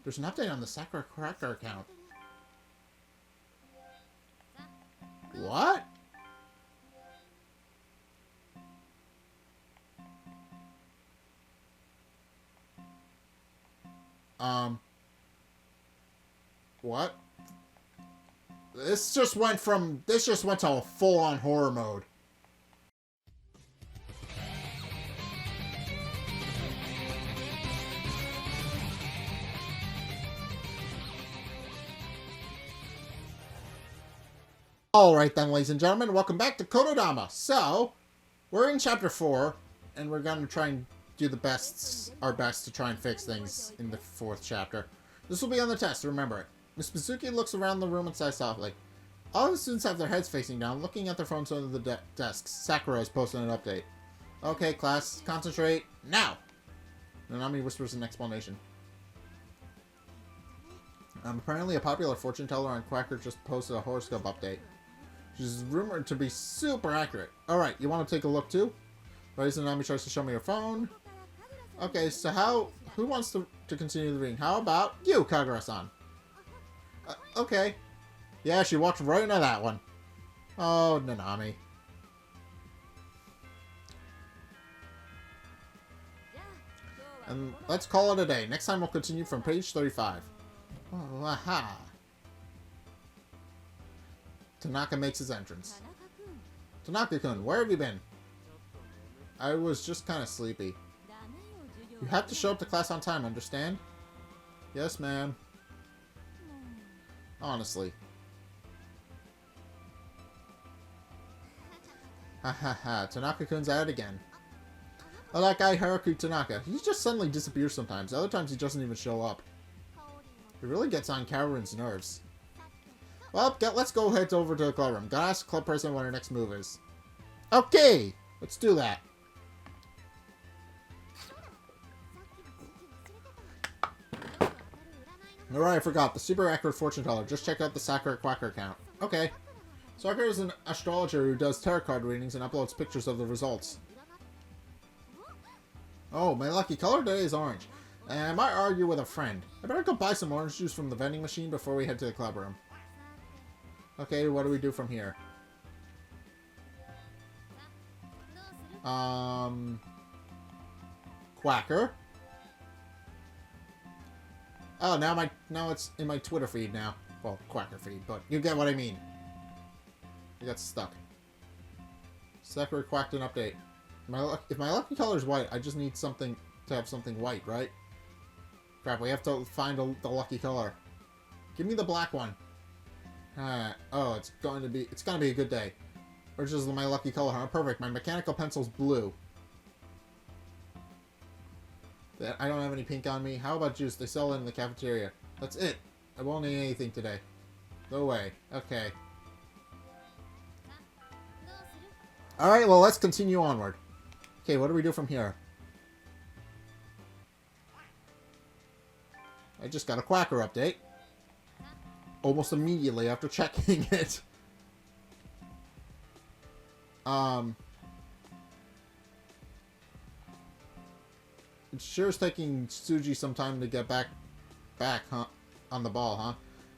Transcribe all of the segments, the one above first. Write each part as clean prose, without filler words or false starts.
There's an update on the Sakura Cracker account. What? What? This just went to a full-on horror mode. Alright then, ladies and gentlemen, welcome back to Kotodama. So, we're in Chapter 4, and we're going to try and do our best to try and fix things in the 4th chapter. This will be on the test, remember it. Miss Mizuki looks around the room and sighs softly. All the students have their heads facing down, looking at their phones under the desks. Sakura is posting an update. Okay, class, concentrate, now! Nanami whispers an explanation. Apparently a popular fortune teller on Quacker just posted a horoscope update. She's rumored to be super accurate. Alright, you want to take a look too? Nanami tries to show me her phone. Okay, so who wants to continue the reading? How about you, Kagura-san? Okay. Yeah, she walked right into that one. Oh, Nanami. And let's call it a day. Next time we'll continue from page 35. Oh, aha. Tanaka makes his entrance. Tanaka-kun, where have you been? I was just kind of sleepy. You have to show up to class on time, understand? Yes, ma'am. Honestly. Ha ha ha, Tanaka-kun's at it again. Oh, that guy Haruki Tanaka. He just suddenly disappears sometimes. Other times he doesn't even show up. It really gets on Kaoru's nerves. Well, let's go head over to the club room. Gotta ask the club president what our next move is. Okay! Let's do that. Alright, I forgot. The super accurate fortune teller. Just check out the Sakura Quacker account. Okay. Sakura is an astrologer who does tarot card readings and uploads pictures of the results. Oh, my lucky color today is orange. I might argue with a friend. I better go buy some orange juice from the vending machine before we head to the club room. Okay, what do we do from here? Quacker. Oh, now it's in my Twitter feed now. Well, Quacker feed, but you get what I mean. I got stuck. Sakura quacked an update. If my lucky color is white, I just need something to have something white, right? Crap, we have to find the lucky color. Give me the black one. Oh, it's gonna be a good day. Which is my lucky color, huh? Perfect. My mechanical pencil's blue. I don't have any pink on me. How about juice? They sell it in the cafeteria. That's it. I won't need anything today. No way. Okay. Alright, well, let's continue onward. Okay, what do we do from here? I just got a Quacker update. Almost immediately after checking it. It sure is taking Tsuji some time to get back, huh? On the ball, huh?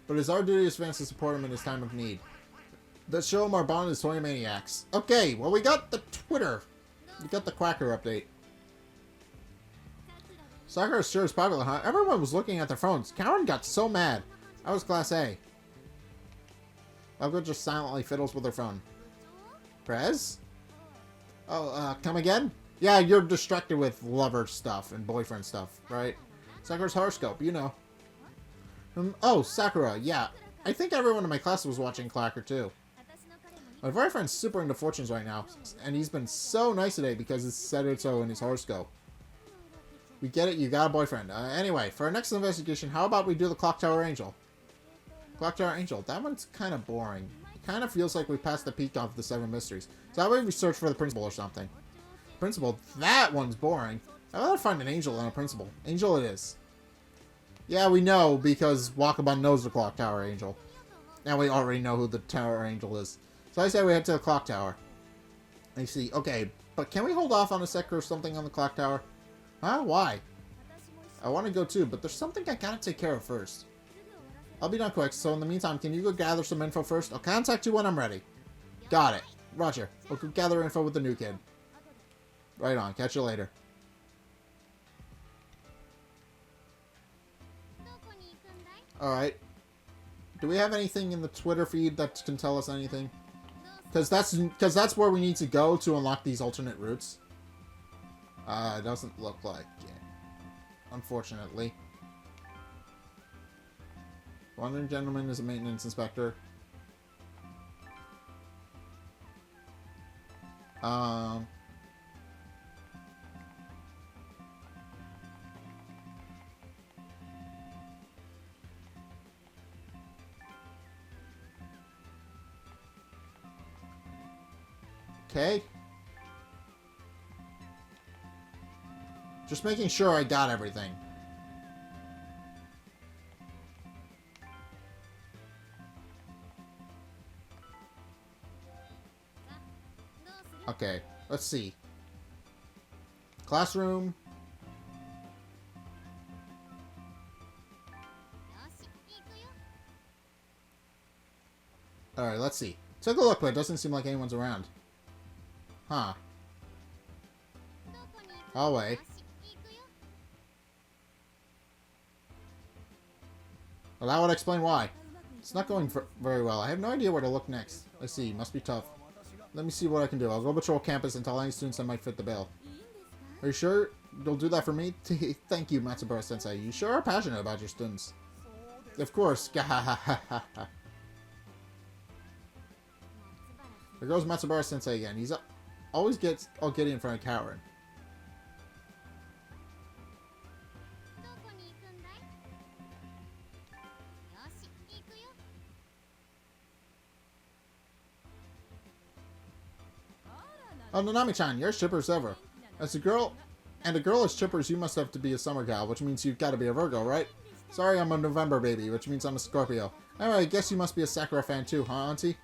But it's our duty as fans to support him in his time of need. Let's show him our bond as toy maniacs. Okay, well, we got the Twitter. We got the Quacker update. Sakura sure is popular, huh? Everyone was looking at their phones. Karen got so mad. I was class A. Elga just silently fiddles with her phone. Prez? Oh, come again? Yeah, you're distracted with lover stuff and boyfriend stuff, right? Sakura's horoscope, you know. Oh, Sakura, yeah. I think everyone in my class was watching Quacker too. My boyfriend's super into fortunes right now, and he's been so nice today because it said it so in his horoscope. We get it, you got a boyfriend. Anyway, for our next investigation, how about we do the Clock Tower Angel? Clock Tower Angel, that one's kind of boring. It kind of feels like we passed the peak of the 7 mysteries. So that way we search for the principal or something. Principal, that one's boring. I'd rather find an angel than a principal. Angel it is. Yeah, we know, because Wakabun knows the Clock Tower Angel. Now we already know who the Tower Angel is. So I say we head to the Clock Tower. I see. Okay, but can we hold off on a sec or something on the Clock Tower? Huh? Why? I want to go too, but there's something I gotta take care of first. I'll be done quick, so in the meantime, can you go gather some info first? I'll contact you when I'm ready. Got it. Roger. We'll go gather info with the new kid. Right on. Catch you later. Alright. Do we have anything in the Twitter feed that can tell us anything? Because that's where we need to go to unlock these alternate routes. It doesn't look like it. Unfortunately. Wandering Gentleman is a maintenance inspector. Okay. Just making sure I got everything. Okay, let's see. Classroom. Alright, let's see. Took a look, but it doesn't seem like anyone's around. Huh. Hallway. Well, that would explain why. It's not going very well. I have no idea where to look next. Let's see. Must be tough. Let me see what I can do. I'll go patrol campus and tell any students that might fit the bill. Are you sure you'll do that for me? Thank you, Matsubara-sensei. You sure are passionate about your students. Of course. There goes Matsubara-sensei again. He's always gets all giddy in front of Karen. Oh, Nanami-chan, you're as chipper as ever. As a girl as chipper as you must have to be a summer gal, which means you've got to be a Virgo, right? Sorry, I'm a November baby, which means I'm a Scorpio. Anyway, I guess you must be a Sakura fan too, huh, auntie?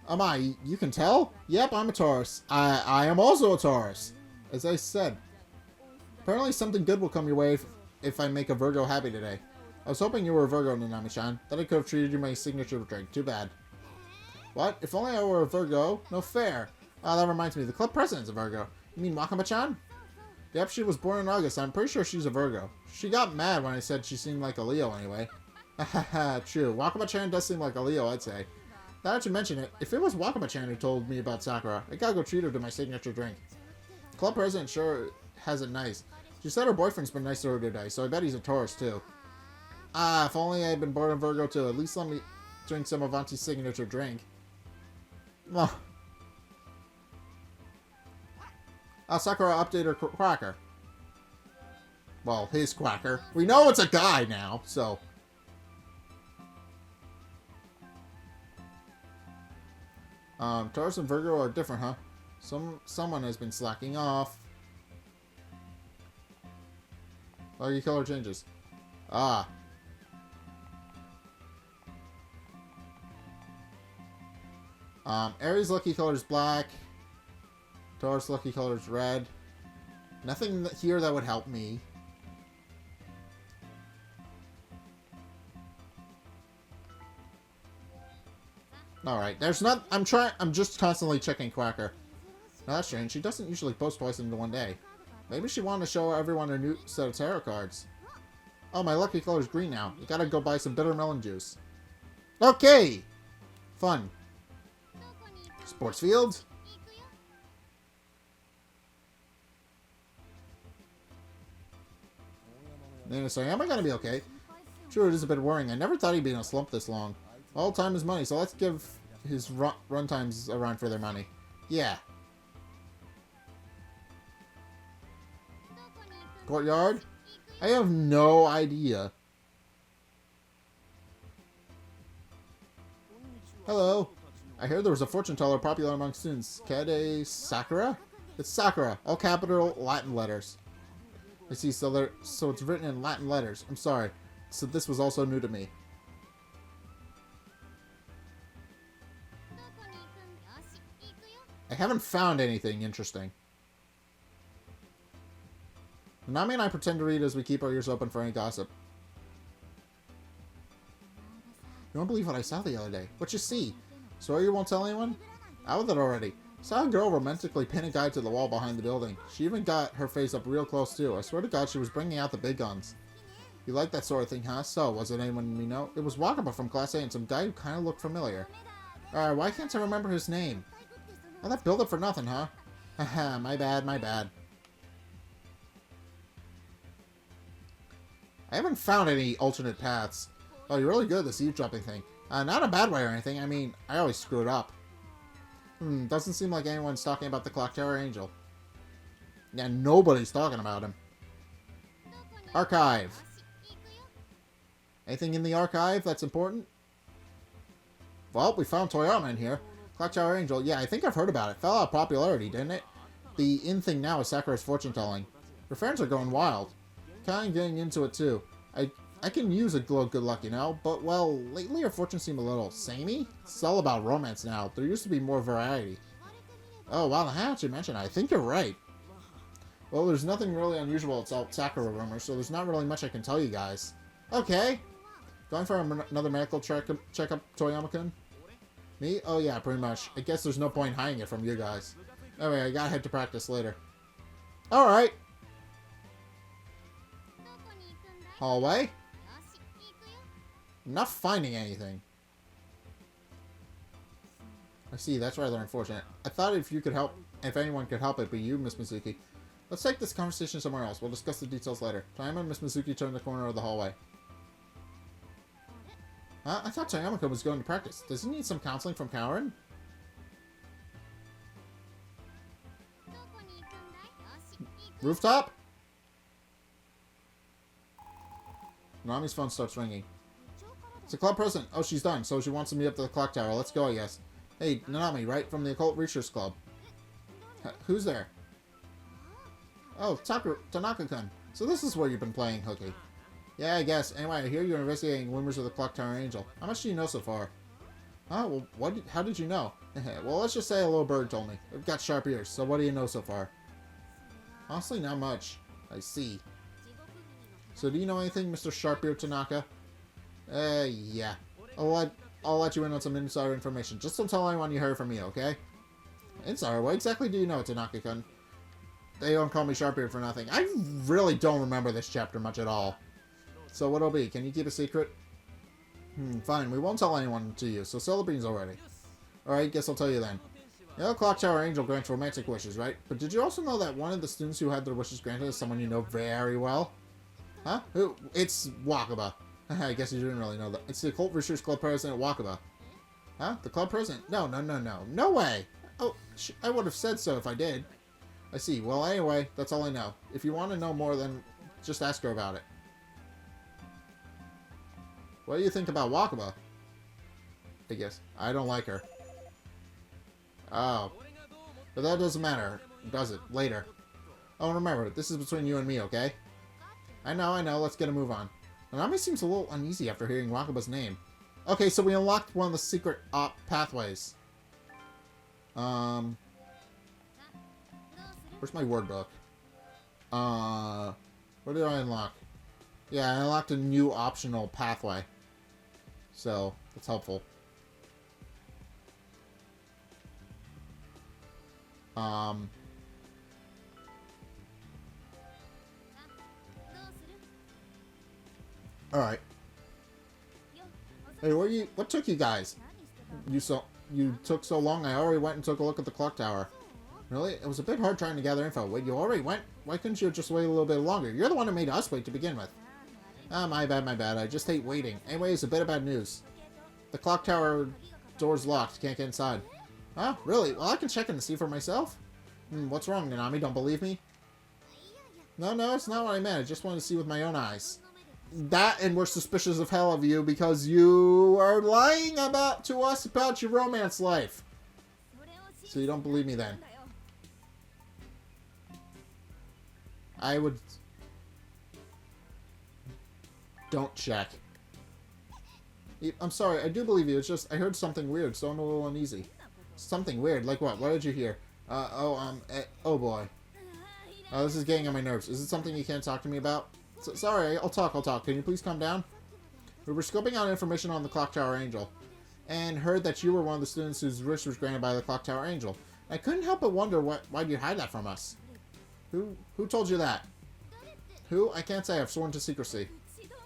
Am I? You can tell? Yep, I'm a Taurus. I am also a Taurus. As I said. Apparently something good will come your way if I make a Virgo happy today. I was hoping you were a Virgo, Nanami-chan. Then I could have treated you my signature drink. Too bad. What? If only I were a Virgo? No fair. Ah, that reminds me. The club president's a Virgo. You mean Wakama-chan? Yep, she was born in August. I'm pretty sure she's a Virgo. She got mad when I said she seemed like a Leo anyway. Hahaha, true. Wakama-chan does seem like a Leo, I'd say. Now that you mention it, if it was Wakama-chan who told me about Sakura, I gotta go treat her to my signature drink. Club president sure has it nice. She said her boyfriend's been nice to her today, so I bet he's a Taurus too. Ah, if only I had been born in Virgo too. At least let me drink some of Auntie's signature drink. Oh. Sakura updated her quacker. Well, his quacker. We know it's a guy now, so. Taurus and Virgo are different, huh? Someone has been slacking off. Lucky color changes. Ah. Aries lucky color is black. Taurus lucky color is red. Nothing here that would help me. Alright, there's not... I'm just constantly checking Quacker. Now that's strange. She doesn't usually post twice in one day. Maybe she wanted to show everyone her new set of tarot cards. Oh, my lucky color's green now. You gotta go buy some bitter melon juice. Okay! Fun. Sports field? Nana saying, am I gonna be okay? Sure, it is a bit worrying. I never thought he'd be in a slump this long. All time is money, so let's give his run times a run for their money. Yeah. Courtyard? I have no idea. Hello. I heard there was a fortune teller popular among students. Kade Sakura? It's Sakura. All capital Latin letters. I see, so it's written in Latin letters. I'm sorry. So this was also new to me. I haven't found anything interesting. Nami and I pretend to read as we keep our ears open for any gossip. You won't believe what I saw the other day. What you see? Swear you won't tell anyone? Out with it already. Saw a girl romantically pin a guy to the wall behind the building. She even got her face up real close too. I swear to God, she was bringing out the big guns. You like that sort of thing, huh? So, was it anyone we know? It was Wakaba from Class A and some guy who kind of looked familiar. Why can't I remember his name? Oh, that build-up for nothing, huh? Haha, my bad, my bad. I haven't found any alternate paths. Oh, you're really good at this eavesdropping thing. Not a bad way or anything. I mean, I always screw it up. Doesn't seem like anyone's talking about the Clock Tower Angel. Yeah, nobody's talking about him. Archive. Anything in the archive that's important? Well, we found Toyama in here. Clock Tower Angel. Yeah, I think I've heard about it. Fell out of popularity, didn't it? The in thing now is Sakura's fortune telling. Her fans are going wild. Kind of getting into it too. I can use a glow good luck, you know, but, well, lately her fortunes seem a little samey. It's all about romance now. There used to be more variety. Oh, wow, now that you mention it, I think you're right. Well, there's nothing really unusual about Sakura rumors, so there's not really much I can tell you guys. Okay. Going for another medical checkup, Toyama-kun? Me? Oh, yeah, pretty much. I guess there's no point hiding it from you guys. Anyway, I gotta head to practice later. Alright. Hallway? I'm not finding anything. I see, that's rather unfortunate. I thought if anyone could help, it'd be you, Miss Mizuki. Let's take this conversation somewhere else. We'll discuss the details later. Toyama and Miss Mizuki turned the corner of the hallway. I thought Toyama-kun was going to practice. Does he need some counseling from Kaorin? Rooftop? Nami's phone starts ringing. It's a club president. Oh, she's done. So she wants to meet up to the clock tower. Let's go, I guess. Hey, Nanami, right? From the Occult Research Club. Who's there? Oh, Tanaka-kun. So this is where you've been playing hooky. Yeah, I guess. Anyway, I hear you're investigating rumors of the Clock Tower Angel. How much do you know so far? Oh, well, how did you know? Well, let's just say a little bird told me. I've got sharp ears, so what do you know so far? Honestly, not much. I see. So do you know anything, Mr. Sharp-Eared Tanaka? Yeah. I'll let you in on some insider information. Just don't tell anyone you heard from me, okay? Insider? What exactly do you know, Tanaka-kun? They don't call me Sharp-Eared for nothing. I really don't remember this chapter much at all. So what'll be? Can you keep a secret? Fine. We won't tell anyone to you, so sell the beans already. Alright, guess I'll tell you then. You know, Clock Tower Angel grants romantic wishes, right? But did you also know that one of the students who had their wishes granted is someone you know very well? Huh? Who? It's Wakaba. I guess you didn't really know that. It's the Occult Research Club president, Wakaba. Huh? The club president? No. No way! Oh, I would have said so if I did. I see. Well, anyway, that's all I know. If you want to know more, then just ask her about it. What do you think about Wakaba? I guess. I don't like her. Oh. But that doesn't matter, does it? Later. Oh, remember, this is between you and me, okay? I know. Let's get a move on. Nanami seems a little uneasy after hearing Wakaba's name. Okay, so we unlocked one of the secret pathways. Where's my word book? What did I unlock? Yeah, I unlocked a new optional pathway. So, that's helpful. Alright. Hey, what took you guys? You took so long, I already went and took a look at the clock tower. Really? It was a bit hard trying to gather info. Wait, you already went? Why couldn't you just wait a little bit longer? You're the one who made us wait to begin with. Ah, my bad. I just hate waiting. Anyways, a bit of bad news. The clock tower door's locked. Can't get inside. Huh? Really? Well, I can check in to see for myself. What's wrong, Nanami? Don't believe me? No, it's not what I meant. I just wanted to see with my own eyes. That, and we're suspicious of hell of you because you are lying to us about your romance life. So you don't believe me then? I would... Don't check. I'm sorry, I do believe you. It's just, I heard something weird, so I'm a little uneasy. Something weird? Like what? What did you hear? Oh boy. Oh, this is getting on my nerves. Is it something you can't talk to me about? Sorry, I'll talk. Can you please calm down? We were scoping out information on the Clock Tower Angel, and heard that you were one of the students whose wish was granted by the Clock Tower Angel. I couldn't help but wonder why'd you hide that from us? Who told you that? Who? I can't say. I've sworn to secrecy.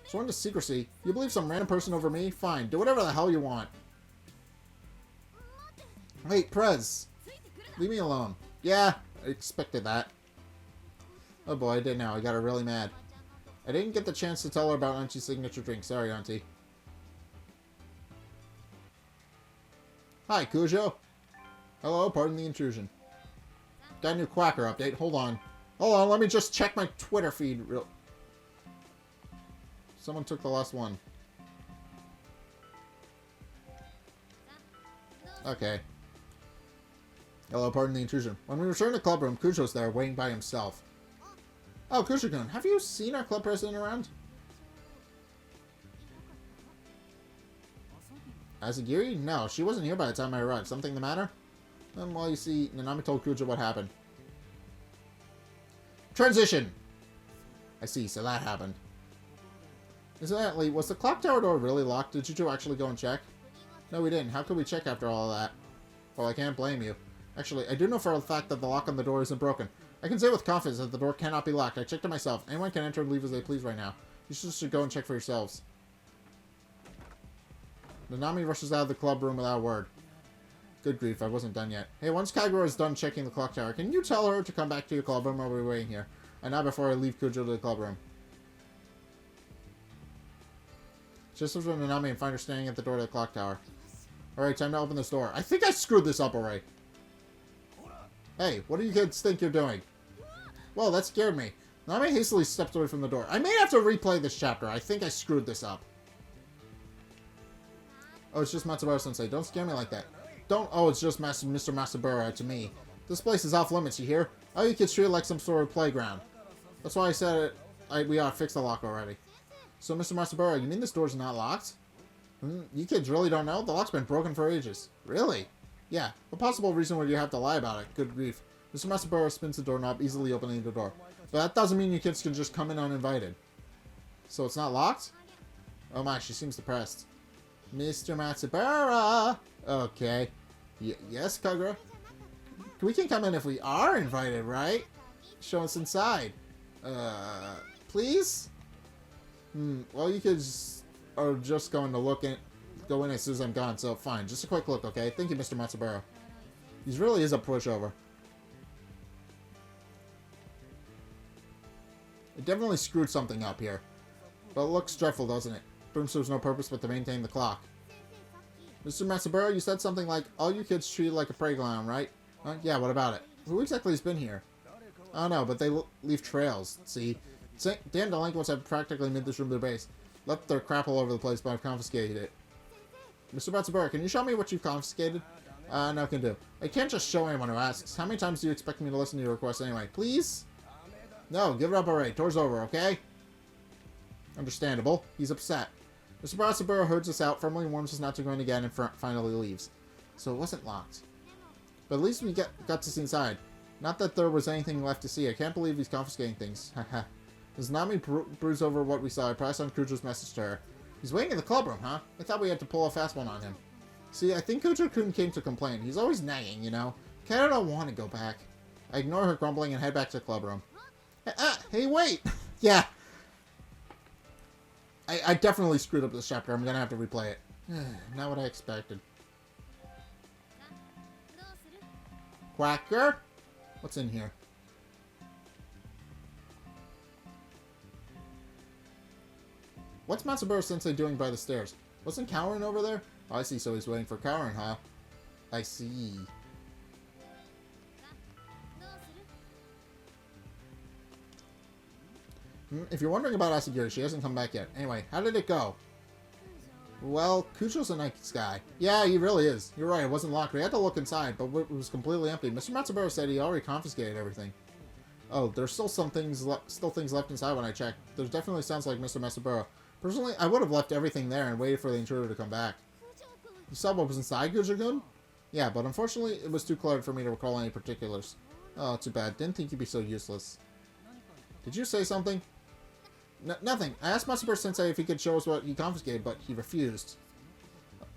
Sworn to secrecy? You believe some random person over me? Fine. Do whatever the hell you want. Wait, Prez. Leave me alone. Yeah, I expected that. Oh boy, I did now. I got her really mad. I didn't get the chance to tell her about Auntie's signature drink. Sorry, Auntie. Hi, Cujo. Hello, pardon the intrusion. Got a new Quacker update. Hold on, let me just check my Twitter feed real... Someone took the last one. Okay. Hello, pardon the intrusion. When we returned to the club room, Cujo's there, waiting by himself. Oh, Cujo-kun, have you seen our club president around? Asagiri? No, she wasn't here by the time I arrived. Something the matter? Well, you see, Nanami told Cujo what happened. Transition! I see, so that happened. Incidentally, was the clock tower door really locked? Did you two actually go and check? No, we didn't. How could we check after all of that? Well, I can't blame you. Actually, I do know for a fact that the lock on the door isn't broken. I can say with confidence that the door cannot be locked. I checked it myself. Anyone can enter and leave as they please right now. You should go and check for yourselves. Nanami rushes out of the club room without a word. Good grief, I wasn't done yet. Hey, once Kagura is done checking the clock tower, can you tell her to come back to your club room while we're waiting here? And not before I leave Cujo to the club room. Just as when Nanami and find her standing at the door to the clock tower. Alright, time to open this door. I think I screwed this up already. Hey, what do you kids think you're doing? Well, that scared me. Nanami hastily steps away from the door. I may have to replay this chapter. I think I screwed this up. Oh, it's just Matsubara-sensei. Don't scare me like that. Don't... Oh, it's just Mr. Matsubara to me. This place is off limits, you hear? All you kids treat it like some sort of playground. That's why I said it. We ought to fix the lock already. So, Mr. Matsubara, you mean this door's not locked? You kids really don't know? The lock's been broken for ages. Really? Yeah. A possible reason why you have to lie about it. Good grief. Mr. Matsubara spins the doorknob, easily opening the door. But that doesn't mean you kids can just come in uninvited. So it's not locked? Oh my, she seems depressed. Mr. Matsubara! Okay. Yes, Kagura? We can come in if we are invited, right? Show us inside. Please? Well, you kids are just going to go in as soon as I'm gone, so fine. Just a quick look, okay? Thank you, Mr. Matsubara. He really is a pushover. It definitely screwed something up here. But it looks dreadful, doesn't it? Boom serves no purpose but to maintain the clock. Mr. Matsubara, you said something like, all you kids treat it like a playground, right? Yeah, what about it? Who exactly has been here? I don't know, but they leave trails, see? Damn delinquents have practically made this room their base. Left their crap all over the place, but I've confiscated it. Mr. Matsubara, can you show me what you've confiscated? No can do. I can't just show anyone who asks. How many times do you expect me to listen to your requests anyway? Please? No, give it up already. Tour's over, okay? Understandable. He's upset. Mr. Matsubara herds us out, firmly warns us not to go in again, and finally leaves. So it wasn't locked. But at least we got to see inside. Not that there was anything left to see. I can't believe he's confiscating things. Haha. As Nami brews over what we saw, I passed on Kujo's message to her. He's waiting in the club room, huh? I thought we had to pull a fast one on him. See, I think Kujo-kun came to complain. He's always nagging, you know? Kinda don't want to go back. I ignore her grumbling and head back to the club room. Hey, wait! Yeah. I definitely screwed up this chapter. I'm gonna have to replay it. Not what I expected. Quacker? What's in here? What's Matsubara-sensei doing by the stairs? Wasn't Kaorin over there? Oh, I see, so he's waiting for Kaorin, huh? I see. If you're wondering about Asagiri, she hasn't come back yet. Anyway, how did it go? Well, Kujo's a nice guy. Yeah, he really is. You're right, it wasn't locked. We had to look inside, but it was completely empty. Mr. Matsubara said he already confiscated everything. Oh, there's still some things left inside when I checked. There definitely sounds like Mr. Matsubara. Personally, I would have left everything there and waited for the intruder to come back. You saw what was inside, Kujo-kun? Yeah, but unfortunately, it was too cluttered for me to recall any particulars. Oh, too bad. Didn't think you'd be so useless. Did you say something? Nothing. I asked Matsubara-sensei if he could show us what he confiscated, but he refused.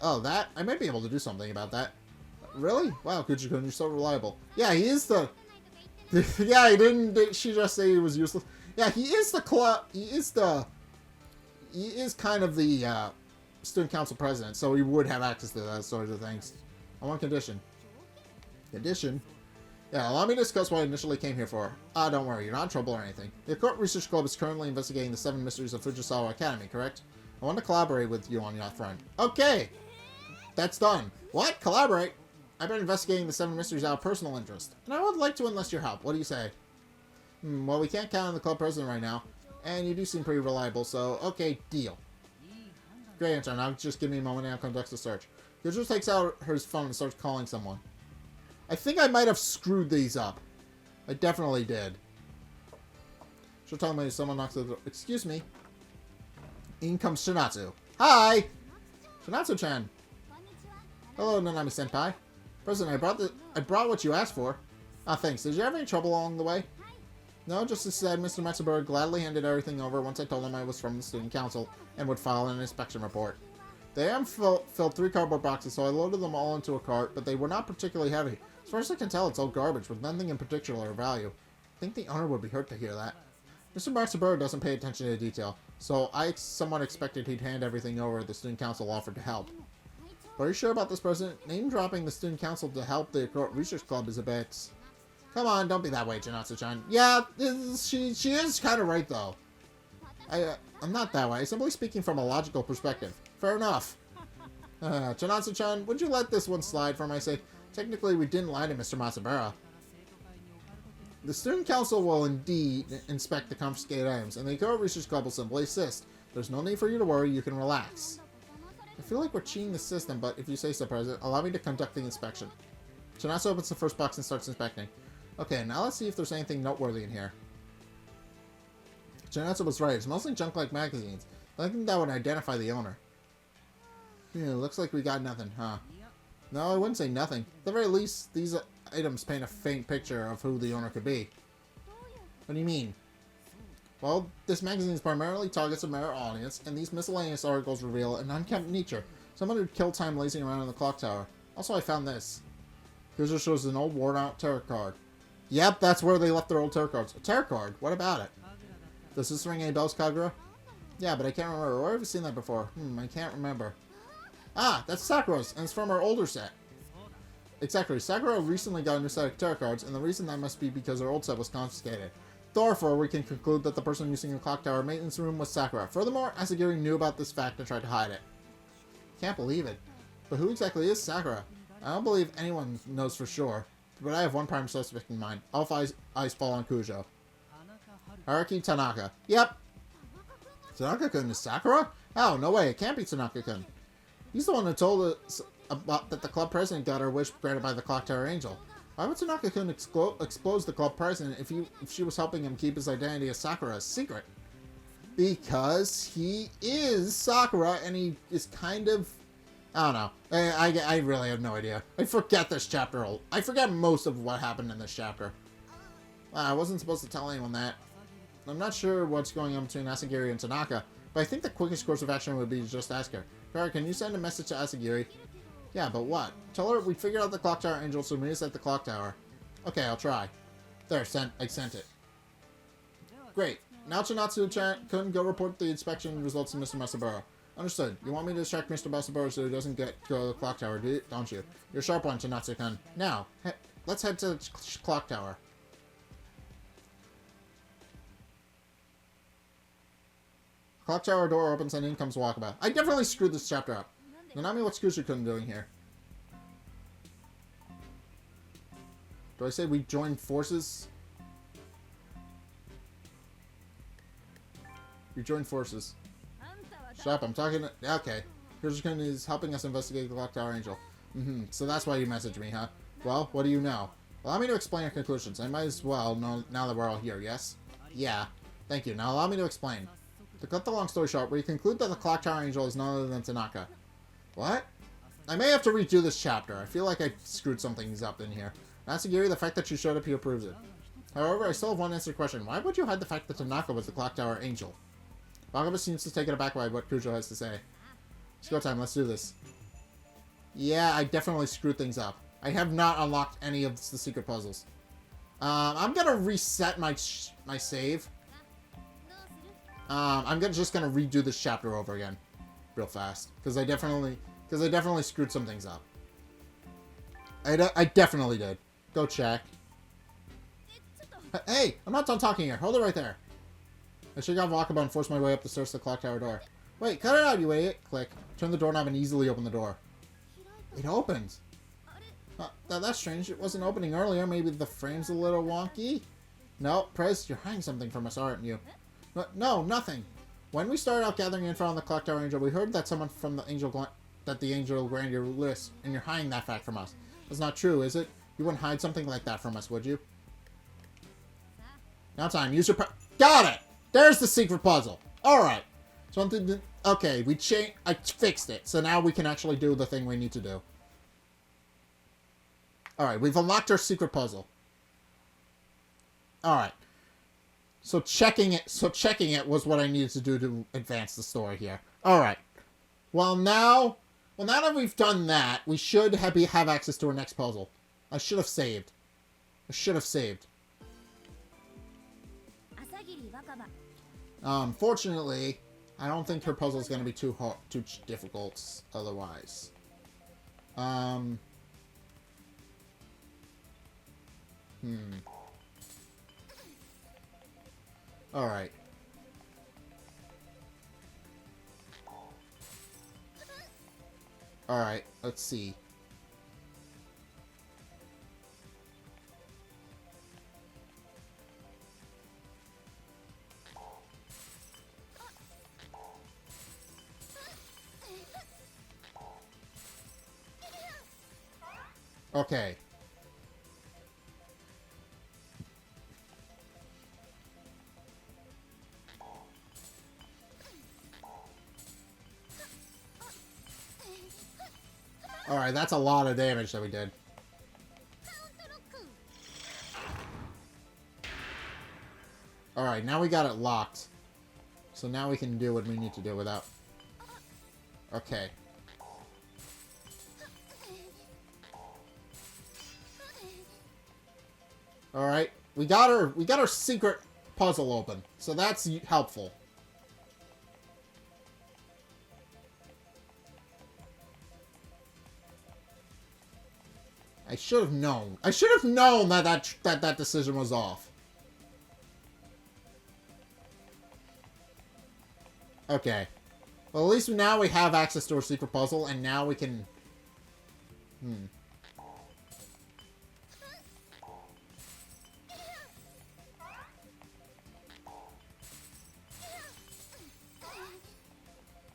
Oh, that? I might be able to do something about that. Really? Wow, Kuji-kun, you're so reliable. Yeah, he is the... yeah, did she just say he was useless? Yeah, he is the club... He is kind of the student council president, so he would have access to that sort of things. On one condition. Condition? Yeah, allow me to discuss what I initially came here for. Don't worry, you're not in trouble or anything. The Occult Research Club is currently investigating the 7 mysteries of Fugisawa Academy, correct? I want to collaborate with you on that front. Okay! That's done. What? Collaborate? I've been investigating the 7 mysteries out of personal interest, and I would like to enlist your help. What do you say? Well, we can't count on the club president right now, and you do seem pretty reliable, so okay, deal. Great answer. Now just give me a moment and I'll conduct the search. Kujo takes out his phone and starts calling someone. I think I might have screwed these up. I definitely did. She'll tell me someone knocks at the door. Excuse me. In comes Shinatsu. Hi! Shinatsu-chan. Hello, Nanami-senpai. President, I brought what you asked for. Ah, thanks. Did you have any trouble along the way? No, just as said, Mr. Matsubara gladly handed everything over once I told him I was from the student council and would file an inspection report. They filled 3 cardboard boxes, so I loaded them all into a cart, but they were not particularly heavy. As far as I can tell, it's all garbage, with nothing in particular of value. I think the owner would be hurt to hear that. Mr. Matsubara doesn't pay attention to detail, so I somewhat expected he'd hand everything over. The student council offered to help. But are you sure about this, President? Name-dropping the student council to help the Occult Research Club is a bit... Come on, don't be that way, Shinatsu-chan. Yeah, she is kind of right, though. I'm not that way. Simply speaking from a logical perspective. Fair enough. Shinatsu-chan, would you let this one slide for my sake? Technically, we didn't lie to Mr. Matsubara. The Student Council will indeed inspect the confiscated items, and the Occult Research Club will simply assist. There's no need for you to worry, you can relax. I feel like we're cheating the system, but if you say so, President, allow me to conduct the inspection. Shinatsu opens the first box and starts inspecting. Okay, now let's see if there's anything noteworthy in here. Shinatsu was right, it's mostly junk-like magazines. I think that would identify the owner. Yeah, looks like we got nothing, huh? No, I wouldn't say nothing. At the very least, these items paint a faint picture of who the owner could be. What do you mean? Well, this magazine primarily targets a mature audience, and these miscellaneous articles reveal an unkempt nature. Someone who'd kill time lazing around in the clock tower. Also, I found this. Here's just shows an old worn-out tarot card. Yep, that's where they left their old tarot cards. A tarot card? What about it? Does this ring any bells, Kagura? Yeah, but I can't remember. Where have you seen that before? I can't remember. Ah, that's Sakura's, and it's from her older set. Exactly. Sakura recently got a new set of tarot cards, and the reason that must be because her old set was confiscated. Therefore, we can conclude that the person using the clock tower maintenance room was Sakura. Furthermore, Asagiri knew about this fact and tried to hide it. Can't believe it. But who exactly is Sakura? I don't believe anyone knows for sure, but I have one prime suspect in mind. All eyes fall on Kujo. Haruki Tanaka. Yep. Tanaka-kun is Sakura? Oh, no way. It can't be Tanaka-kun. He's the one who told us about that the club president got her wish granted by the Clock Tower Angel. Why would Tanaka-kun expose the club president if she was helping him keep his identity as Sakura a secret? Because he is Sakura, and he is kind of... I don't know. I really have no idea. I forget this chapter. I forget most of what happened in this chapter. I wasn't supposed to tell anyone that. I'm not sure what's going on between Asagiri and Tanaka, but I think the quickest course of action would be to just ask her. Kara, can you send a message to Asagiri? Yeah, but what? Tell her we figured out the Clock Tower Angel, so meet us at the Clock Tower. Okay, I'll try. There, I sent it. Great. Now Shinatsu couldn't go report the inspection results to Mr. Matsubara. Understood. You want me to distract Mr. Matsubara so he doesn't go to the Clock Tower, don't you? You're a sharp one, Shinatsu-kun. Now, let's head to the Clock Tower. Clock Tower door opens and in comes Walkabout. I definitely screwed this chapter up. Nanami, what's Kushi-kun doing here? Do I say we join forces? We join forces. Shut up, I'm talking to... Okay. Kushi-kun is helping us investigate the Clock Tower Angel. So that's why you messaged me, huh? Well, what do you know? Allow me to explain our conclusions. I might as well know now that we're all here, yes? Yeah. Thank you. Now allow me to explain. To cut the long story short, we conclude that the Clock Tower Angel is none other than Tanaka. What? I may have to redo this chapter. I feel like I screwed some things up in here. Asagiri, the fact that you showed up here proves it. However, I still have one answer question. Why would you hide the fact that Tanaka was the Clock Tower Angel? Wakaba seems to take it aback by what Kujo has to say. It's go time, let's do this. Yeah, I definitely screwed things up. I have not unlocked any of the secret puzzles. I'm gonna reset my save. I'm just gonna redo this chapter over again, real fast, because I definitely screwed some things up. I definitely did. Go check. Hey, I'm not done talking here. Hold it right there. I should have Wakaba and force my way up the stairs to the clock tower door. Wait, cut it out, you idiot. Click. Turn the doorknob and easily open the door. It opens. That's strange. It wasn't opening earlier. Maybe the frame's a little wonky? No, Prez, you're hiding something from us, aren't you? No, nothing. When we started out gathering info on the Clock Tower Angel, we heard that someone from the Angel Grandeur list, and you're hiding that fact from us. That's not true, is it? You wouldn't hide something like that from us, would you? Now time. Use your Got it! There's the secret puzzle. Alright. Okay, I fixed it. So now we can actually do the thing we need to do. Alright, we've unlocked our secret puzzle. Alright. So checking it was what I needed to do to advance the story here. Alright. Well now that we've done that, we should have access to our next puzzle. I should have saved. Fortunately, I don't think her puzzle is going to be too difficult otherwise. Alright. Alright, let's see. Okay. Alright, that's a lot of damage that we did. Alright, now we got it locked. So now we can do what we need to do without... Okay. Alright, we got our secret puzzle open. So that's helpful. I should have known. I should have known that decision was off. Okay. Well, at least now we have access to our secret puzzle, and now we can...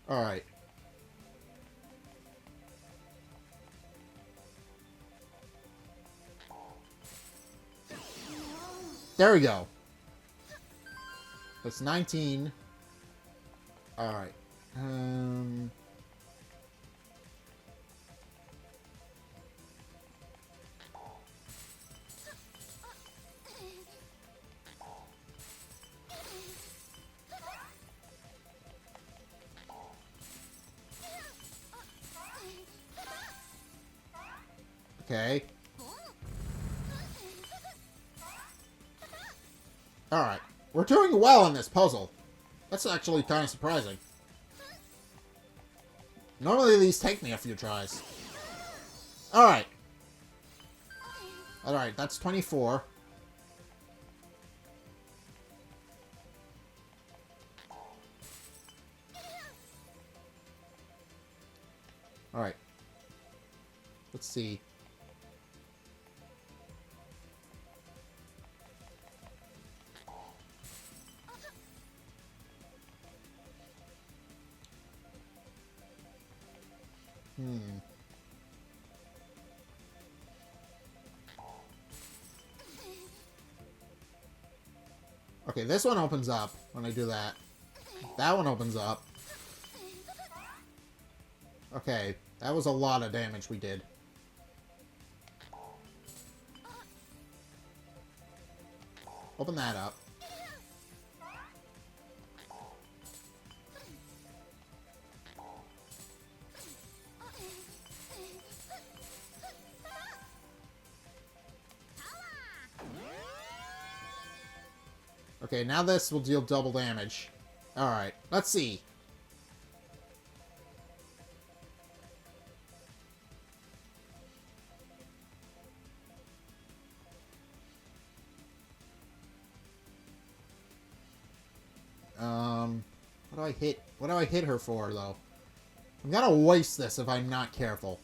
Alright. There we go. That's 19. Alright. Okay. Alright. We're doing well on this puzzle. That's actually kind of surprising. Normally these take me a few tries. Alright. Alright, that's 24. Alright. Let's see. Okay, this one opens up when I do that. That one opens up. Okay, that was a lot of damage we did. Open that up. Okay, now this will deal double damage. Alright, let's see. What do I hit? What do I hit her for, though? I'm gonna waste this if I'm not careful.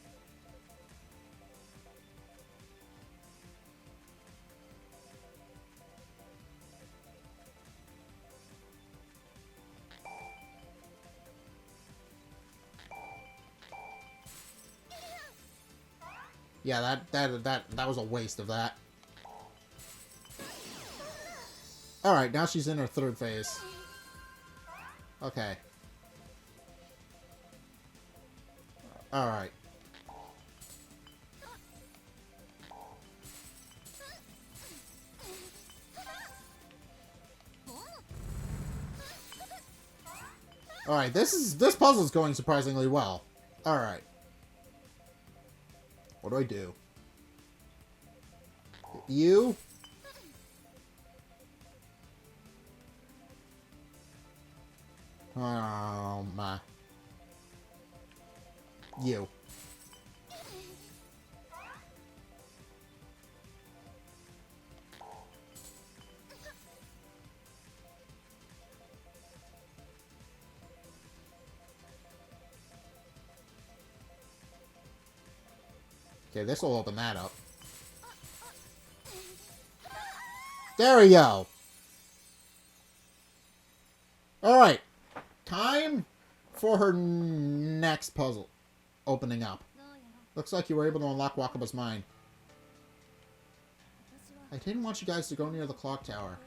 Yeah, that was a waste of that. Alright, now she's in her third phase. Okay. Alright. Alright, this puzzle's going surprisingly well. Alright. What do I do? You? Oh my. You. Okay, this will open that up. There we go. Alright. Time for her next puzzle opening up. Looks like you were able to unlock Wakaba's mind. I didn't want you guys to go near the clock tower.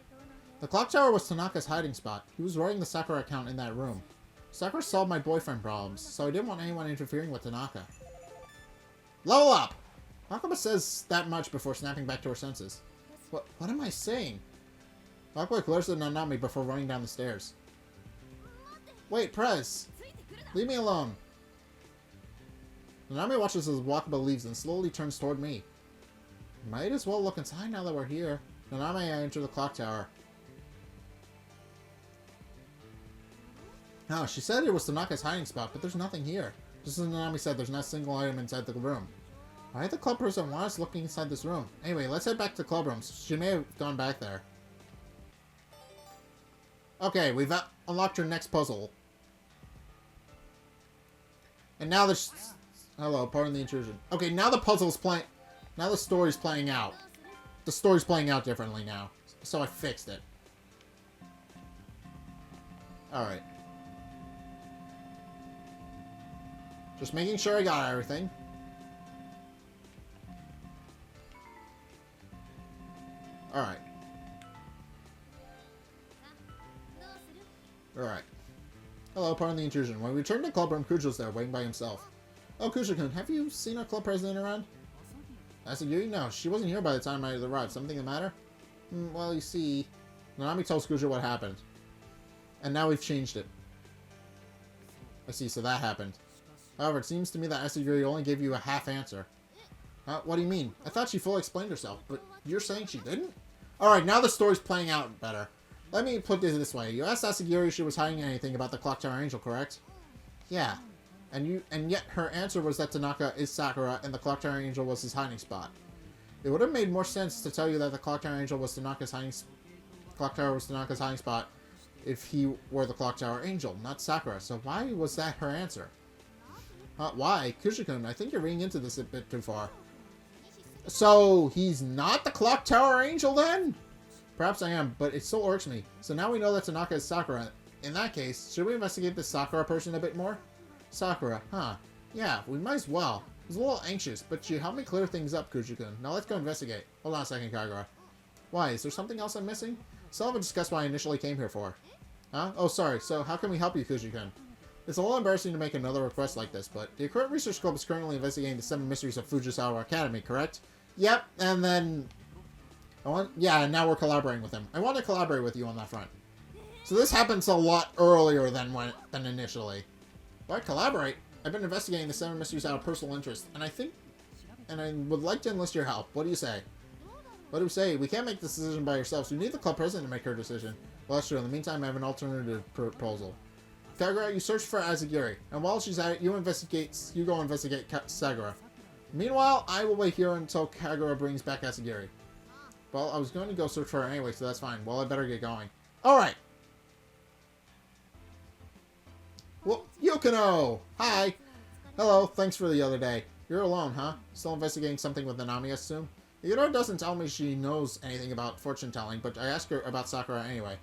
The clock tower was Tanaka's hiding spot. He was running the Sakura account in that room. Sakura solved my boyfriend problems, so I didn't want anyone interfering with Tanaka. Level up! Wakaba says that much before snapping back to her senses. What am I saying? Wakaba glares at Nanami before running down the stairs. Wait, Prez! Leave me alone! Nanami watches as Wakaba leaves and slowly turns toward me. Might as well look inside now that we're here. Nanami and I enter the clock tower. Oh, she said it was Tanaka's hiding spot, but there's nothing here. Just as Nanami said, there's not a single item inside the room. Why did the club person want us looking inside this room? Anyway, let's head back to the club room. She may have gone back there. Okay, we've unlocked her next puzzle. And now there's... Hello, pardon the intrusion. Okay, now the puzzle's playing... Now the story's playing out. The story's playing out differently now. So I fixed it. Alright. Just making sure I got everything. Alright. Alright. Hello, pardon the intrusion. When we returned to the club room, Kujo's there, waiting by himself. Oh, Kujo-kun, have you seen our club president around? Asagiri? No, she wasn't here by the time I arrived. Something the matter? Well, you see... Nanami tells Kujo what happened. And now we've changed it. I see, so that happened. However, it seems to me that Asagiri only gave you a half answer. What do you mean? I thought she fully explained herself, but you're saying she didn't? Alright, now the story's playing out better. Let me put this way. You asked Asagiri if she was hiding anything about the Clock Tower Angel, correct? Yeah. And yet her answer was that Tanaka is Sakura and the Clock Tower Angel was his hiding spot. It would have made more sense to tell you that the Clock Tower Angel was Tanaka's hiding spot if he were the Clock Tower Angel, not Sakura. So why was that her answer? Why? Kujo-kun, I think you're reading into this a bit too far. So, he's not the Clock Tower Angel then? Perhaps I am, but it still irks me. So now we know that Tanaka is Sakura. In that case, should we investigate this Sakura person a bit more? Sakura, huh? Yeah, we might as well. I was a little anxious, but you helped me clear things up, Kujo-kun. Now let's go investigate. Hold on a second, Kagura. Why, is there something else I'm missing? Still haven't discussed what I initially came here for. Huh? Oh, sorry. So, how can we help you, Kujo-kun? It's a little embarrassing to make another request like this, but the Current Research Club is currently investigating the 7 mysteries of Fugisawa Academy, correct? Yep, and then Yeah, now we're collaborating with him. I want to collaborate with you on that front. So this happens a lot earlier than initially. Why collaborate? I've been investigating the 7 mysteries out of personal interest, and I would like to enlist your help. What do you say? What do we say? We can't make this decision by ourselves. We need the club president to make her decision. Well, that's true. In the meantime, I have an alternative proposal. Kagura, you search for Asagiri, and while she's at it, you go investigate Sagura. Meanwhile, I will wait here until Kagura brings back Asagiri. Well, I was going to go search for her anyway, so that's fine. Well, I better get going. Alright! Well, Yukino! Hi! Hello, thanks for the other day. You're alone, huh? Still investigating something with Nanami, I assume? Yukino doesn't tell me she knows anything about fortune-telling, but I asked her about Sakura anyway.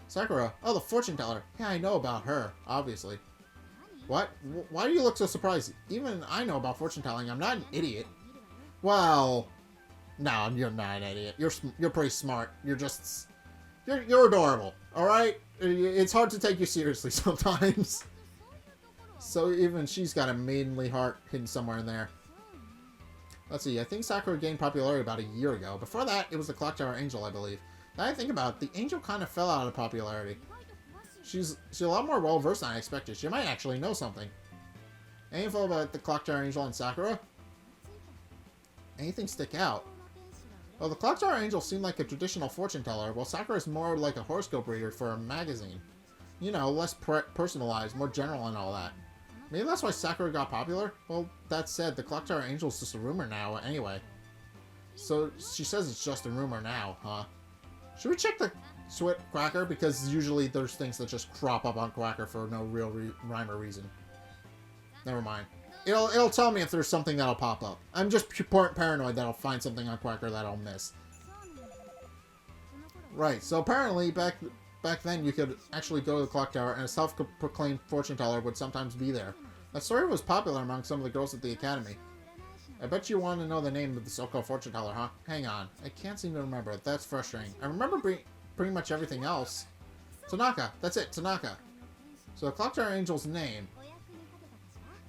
Sakura? Oh, the fortune-teller. Yeah, I know about her, obviously. What? Why do you look so surprised? Even I know about fortune-telling. I'm not an idiot. Well... No, you're not an idiot. You're pretty smart. You're just... You're adorable, alright? It's hard to take you seriously sometimes. So even she's got a maidenly heart hidden somewhere in there. Let's see, I think Sakura gained popularity about a year ago. Before that, it was the Clock Tower Angel, I believe. Now I think about it, the Angel kind of fell out of popularity. She's a lot more well-versed than I expected. She might actually know something. Any info about the Clock Tower Angel and Sakura? Anything stick out? Well, the Clock Tower Angel seemed like a traditional fortune teller, while Sakura is more like a horoscope reader for a magazine. You know, less personalized, more general and all that. Maybe that's why Sakura got popular? Well, that said, the Clock Tower Angel is just a rumor now, anyway. So, she says it's just a rumor now, huh? Should we check the Swit Quacker? Because usually there's things that just crop up on Quacker for no real rhyme or reason. Never mind. It'll tell me if there's something that'll pop up. I'm just paranoid that I'll find something on Quacker that I'll miss. Right, so apparently back then you could actually go to the clock tower and a self-proclaimed fortune teller would sometimes be there. That story was popular among some of the girls at the academy. I bet you want to know the name of the so-called fortune teller, huh? Hang on. I can't seem to remember it. That's frustrating. I remember pretty much everything else. Tanaka. That's it. Tanaka. So the Clock Tower Angel's name.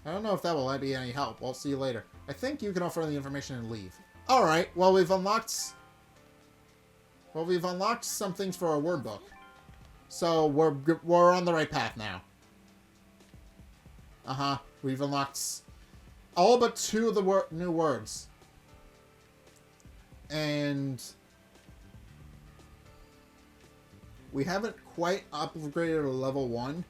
I don't know if that will be any help. We'll see you later. I think you can offer the information and leave. Alright. Well, we've unlocked some things for our word book. So we're on the right path now. Uh-huh. We've unlocked all but 2 of the new words. And we haven't quite upgraded to level 1.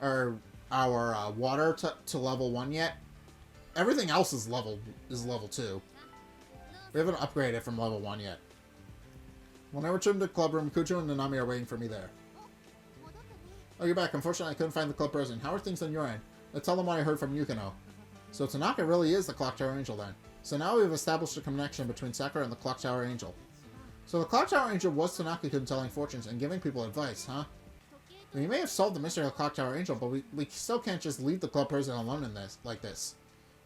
Or our water to level 1 yet. Everything else is level 2. We haven't upgraded from level 1 yet. When I return to the club room, Kujo and Nanami are waiting for me there. Oh, you're back. Unfortunately, I couldn't find the club president. How are things on your end? Let's tell them what I heard from Yukino. So Tanaka really is the Clock Tower Angel then. So now we've established a connection between Sakura and the Clock Tower Angel. So the Clock Tower Angel was Tanaka telling fortunes and giving people advice, huh? We may have solved the mystery of the Clock Tower Angel, but we still can't just leave the club president alone in this, like this.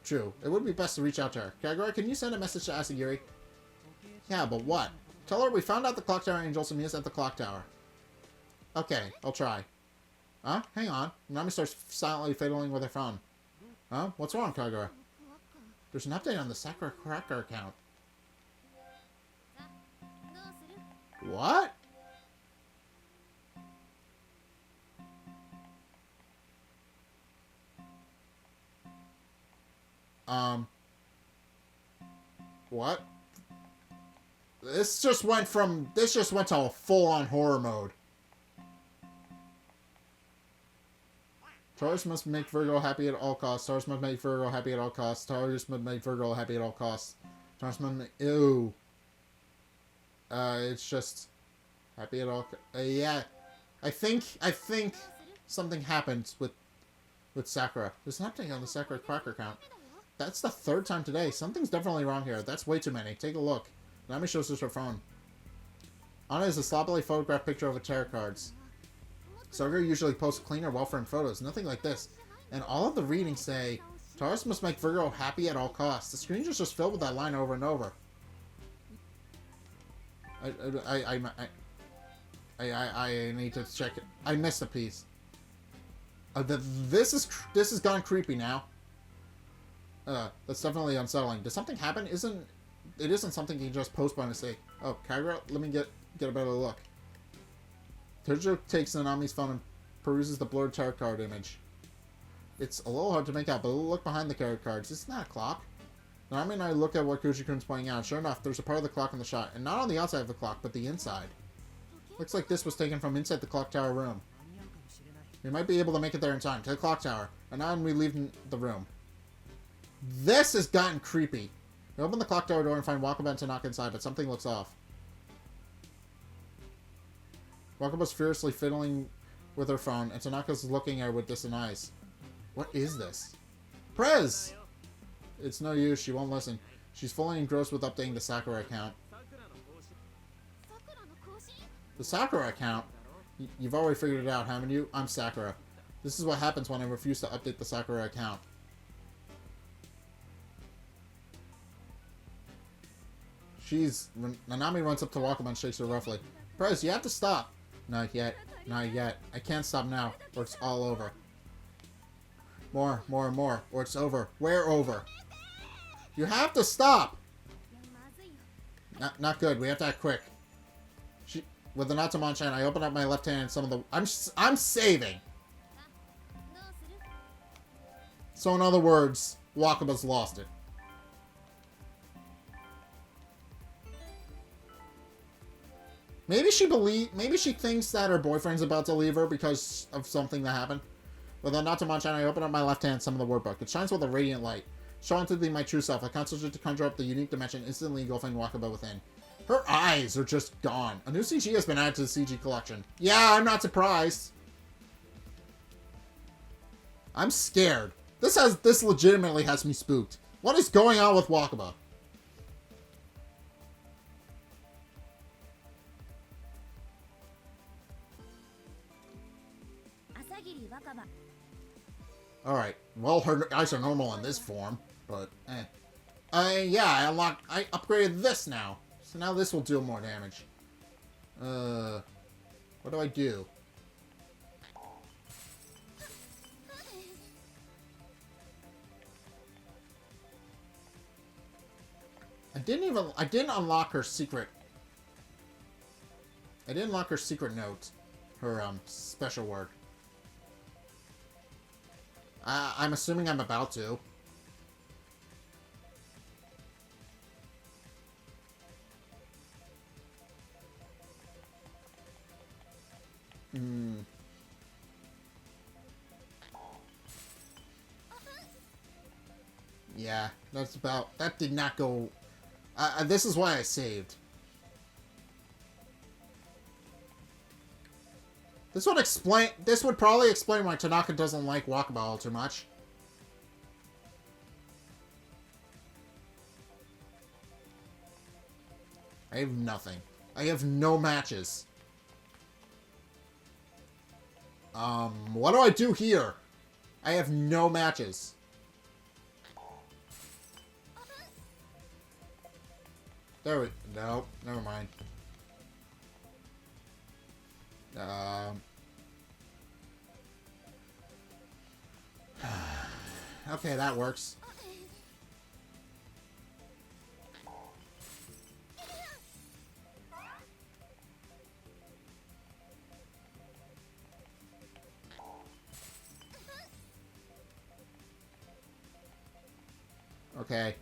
True. It would be best to reach out to her. Kagura, can you send a message to Asagiri? Yeah, but what? Tell her we found out the Clock Tower Angel to meet us at the Clock Tower. Okay, I'll try. Huh? Hang on. Nami starts silently fiddling with her phone. Huh? What's wrong, Kagura? There's an update on the Sakura Cracker account. What? What? This just went to a full-on horror mode. Taurus must make Virgo happy at all costs. Taurus must make Virgo happy at all costs. Taurus must make Virgo happy at all costs. Taurus must make... Ew. It's just... Happy at all... yeah. I think something happened with Sakura. There's an update on the Sakura Cracker count. That's the 3rd time today. Something's definitely wrong here. That's way too many. Take a look. Nami shows us her phone. On it is a sloppily photographed picture of a tarot cards. Sakura usually posts cleaner, well-framed photos. Nothing like this. And all of the readings say, Taurus must make Virgo happy at all costs. The screen is just filled with that line over and over. I need to check it. I missed a piece. This has gone creepy now. That's definitely unsettling. Did something happen? Isn't it isn't something you can just post by mistake. Oh, Kagura, let me get a better look. Tojo takes Nanami's phone and peruses the blurred tarot card image. It's a little hard to make out, but look behind the tarot cards. Isn't that a clock? Nanami and I look at what Kuji-kun's pointing out. Sure enough, there's a part of the clock in the shot, and not on the outside of the clock, but the inside. Looks like this was taken from inside the clock tower room. We might be able to make it there in time, to the clock tower, and now we leave the room. This has gotten creepy. We open the clock tower door and find Wakaba and Tanaka inside, but something looks off. Wakaba's furiously fiddling with her phone, and Tanaka's looking at her with distant eyes. What is this? Prez! It's no use, she won't listen. She's fully engrossed with updating the Sakura account. The Sakura account? You've already figured it out, haven't you? I'm Sakura. This is what happens when I refuse to update the Sakura account. Nanami runs up to Wakaba and shakes her roughly. Prez, you have to stop. Not yet. Not yet. I can't stop now, or it's all over. More, or it's over. We're over. You have to stop! Not good. We have to act quick. With the Natsumanchan, I open up my left hand and some of the... I'm saving! So in other words, Wakaba's lost it. Maybe she thinks that her boyfriend's about to leave her because of something that happened. With a Natsumanchan, I open up my left hand, some of the word book. It shines with a radiant light. Shown to be my true self, I concentrate to conjure up the unique dimension, instantly engulfing Wakaba within. Her eyes are just gone. A new CG has been added to the CG collection. Yeah, I'm not surprised. I'm scared. This legitimately has me spooked. What is going on with Wakaba? Alright, well, her eyes are normal in this form, but yeah, I upgraded this now. So now this will deal more damage. What do I do? I didn't unlock her secret. I didn't unlock her secret note. Her, special word. I'm assuming I'm about to. Yeah, that did not go... this is why I saved. This would probably explain why Tanaka doesn't like Wakaba all too much. I have nothing. I have no matches. What do I do here? I have no matches. No, never mind. Okay, that works. Okay.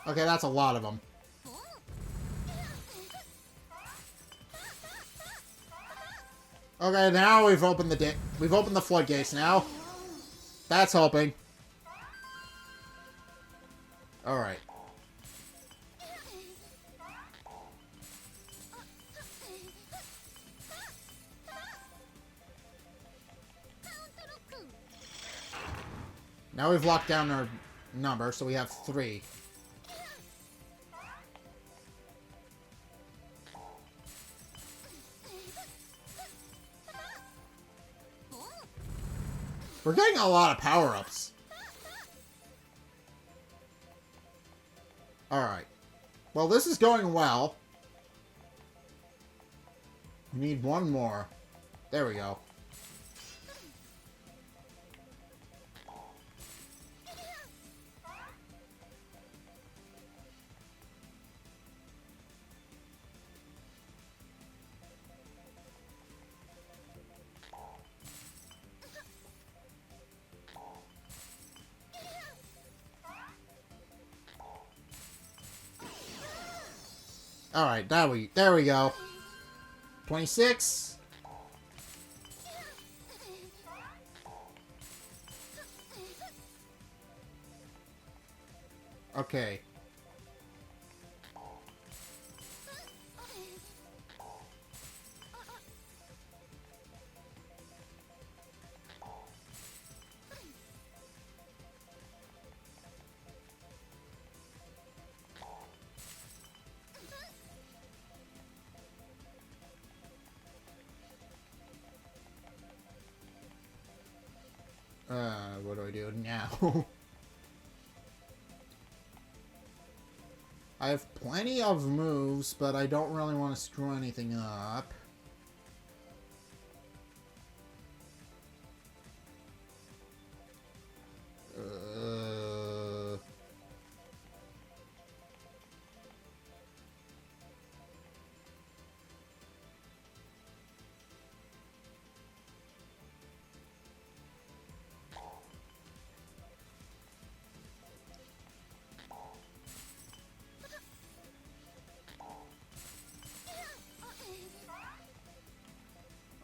Okay, that's a lot of them. Okay, now we've opened the floodgates now. That's helping. All right. Now we've locked down our number, so we have 3. We're getting a lot of power-ups. Alright. Well, this is going well. We need one more. There we go. Alright, there we go. 26. Okay. What do I do now? I have plenty of moves, but I don't really want to screw anything up.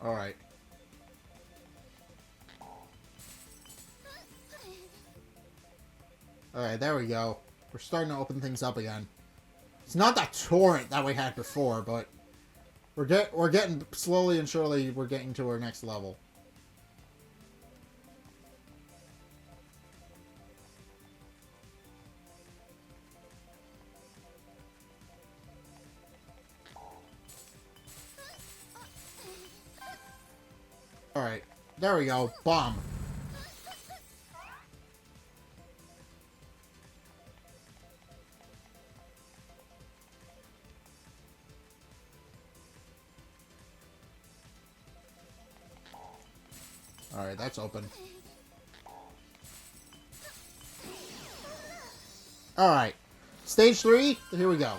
Alright. Alright, there we go. We're starting to open things up again. It's not that torrent that we had before, but we're getting slowly and surely we're getting to our next level. Alright, there we go. Bomb. Alright, that's open. Alright. Stage 3, here we go.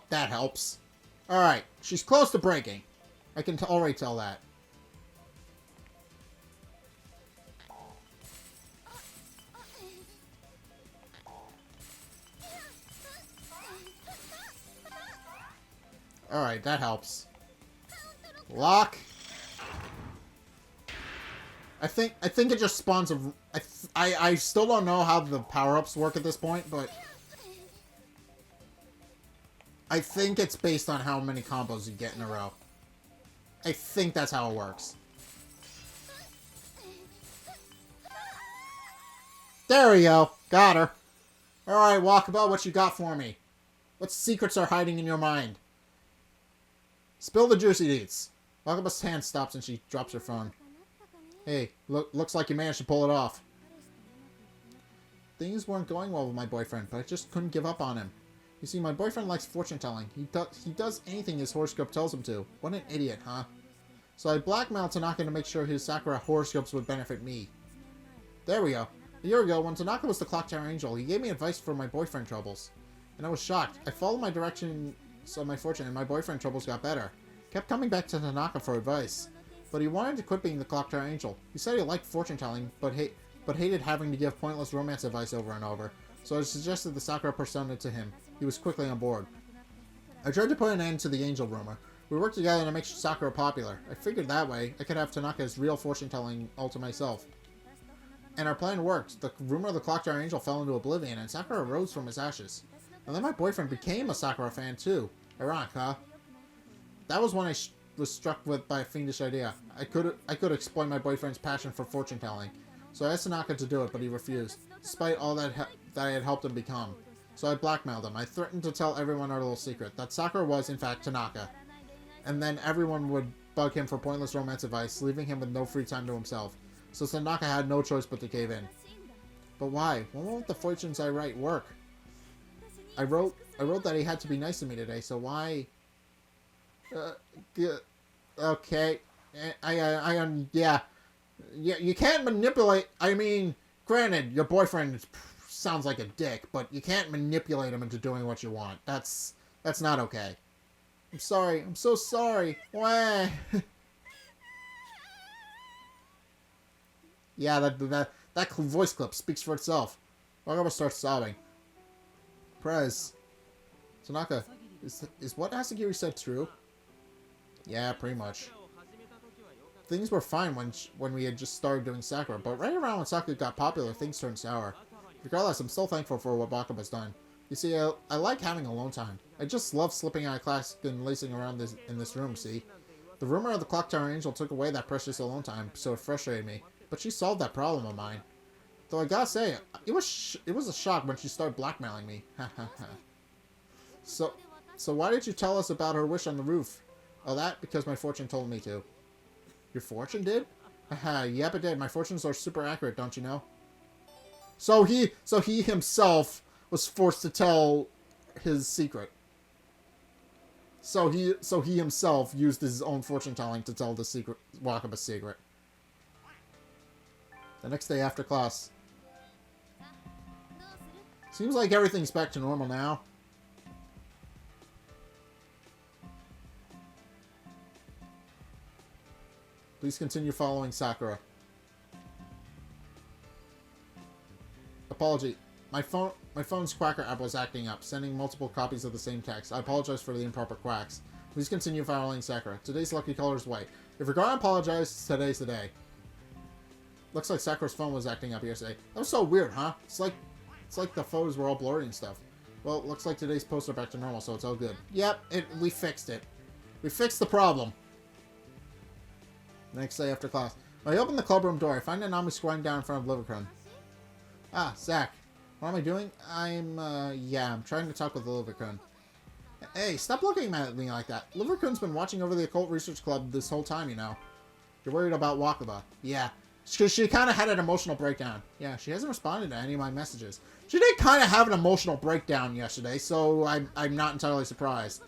That helps. Alright, she's close to breaking. I can already tell that. Alright, that helps. Lock. I think it just spawns a... I still don't know how the power-ups work at this point, but... I think it's based on how many combos you get in a row. I think that's how it works. There we go. Got her. Alright, Walkabout, what you got for me? What secrets are hiding in your mind? Spill the juicy deets. Walkabout's hand stops and she drops her phone. Hey, looks like you managed to pull it off. Things weren't going well with my boyfriend, but I just couldn't give up on him. You see, my boyfriend likes fortune-telling. He does anything his horoscope tells him to. What an idiot, huh? So I blackmailed Tanaka to make sure his Sakura horoscopes would benefit me. There we go. A year ago, when Tanaka was the Clock Tower Angel, he gave me advice for my boyfriend troubles. And I was shocked. I followed my directions of my fortune, and my boyfriend troubles got better. Kept coming back to Tanaka for advice. But he wanted to quit being the Clock Tower Angel. He said he liked fortune-telling, but hated having to give pointless romance advice over and over. So I suggested the Sakura persona to him. He was quickly on board. I tried to put an end to the angel rumor. We worked together to make Sakura popular. I figured that way, I could have Tanaka's real fortune-telling all to myself. And our plan worked. The rumor of the Clock Tower Angel fell into oblivion, and Sakura rose from his ashes. And then my boyfriend became a Sakura fan, too. Ironic, huh? That was when was struck by a fiendish idea. I could exploit my boyfriend's passion for fortune-telling. So I asked Tanaka to do it, but he refused, despite all that I had helped him become. So I blackmailed him. I threatened to tell everyone our little secret, that Sakura was, in fact, Tanaka. And then everyone would bug him for pointless romance advice, leaving him with no free time to himself. So Tanaka had no choice but to cave in. But why? Why won't the fortunes I write work? I wrote that he had to be nice to me today, so why... okay. Yeah. Yeah, you can't manipulate... I mean, granted, your boyfriend sounds like a dick, but you can't manipulate him into doing what you want. That's not okay. I'm sorry. I'm so sorry. Wah. Yeah, that voice clip speaks for itself. Wakaba starts sobbing. Prez. Tanaka, is what Asagiri said true? Yeah, pretty much. Things were fine when we had just started doing Sakura, but right around when Sakura got popular, things turned sour. Regardless, I'm still thankful for what Wakaba's done. You see, I like having alone time. I just love slipping out of class and lacing around in this room, see? The rumor of the Clock Tower Angel took away that precious alone time, so it frustrated me. But she solved that problem of mine. Though I gotta say, it was a shock when she started blackmailing me. Ha ha ha. So why did you tell us about her wish on the roof? Oh, that? Because my fortune told me to. Your fortune did? Haha, yep it did. My fortunes are super accurate, don't you know? So he himself was forced to tell his secret. So he himself used his own fortune telling to tell the secret, Wakaba's secret. The next day after class. Seems like everything's back to normal now. Please continue following Sakura. Apology. My phone's Quacker app was acting up, sending multiple copies of the same text. I apologize for the improper quacks. Please continue following Sakura. Today's lucky color is white. If you're going to apologize, today's the day. Looks like Sakura's phone was acting up yesterday. That was so weird, huh? It's like the photos were all blurry and stuff. Well, looks like today's posts are back to normal, so it's all good. Yep, we fixed it. We fixed the problem. Next day after class. When I open the clubroom door, I find Nanami squatting down in front of Livercrun. Ah, Zack. What am I doing? I'm trying to talk with Livercrun. Hey, stop looking at me like that. Livercrun's been watching over the Occult Research Club this whole time, you know. You're worried about Wakaba. Yeah. She kind of had an emotional breakdown. Yeah, she hasn't responded to any of my messages. She did kind of have an emotional breakdown yesterday, so I'm not entirely surprised.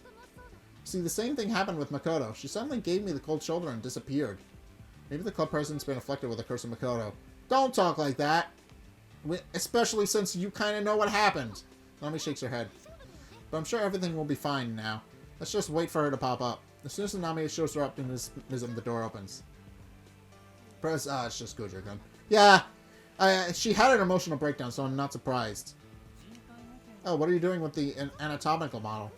See, the same thing happened with Makoto. She suddenly gave me the cold shoulder and disappeared. Maybe the club president's been afflicted with the curse of Makoto. Don't talk like that! Especially since you kind of know what happened. Nami shakes her head. But I'm sure everything will be fine now. Let's just wait for her to pop up. As soon as Nami shows her up in this the door opens. Press, it's just Gojo-kun. Yeah, she had an emotional breakdown, so I'm not surprised. Oh, what are you doing with the anatomical model?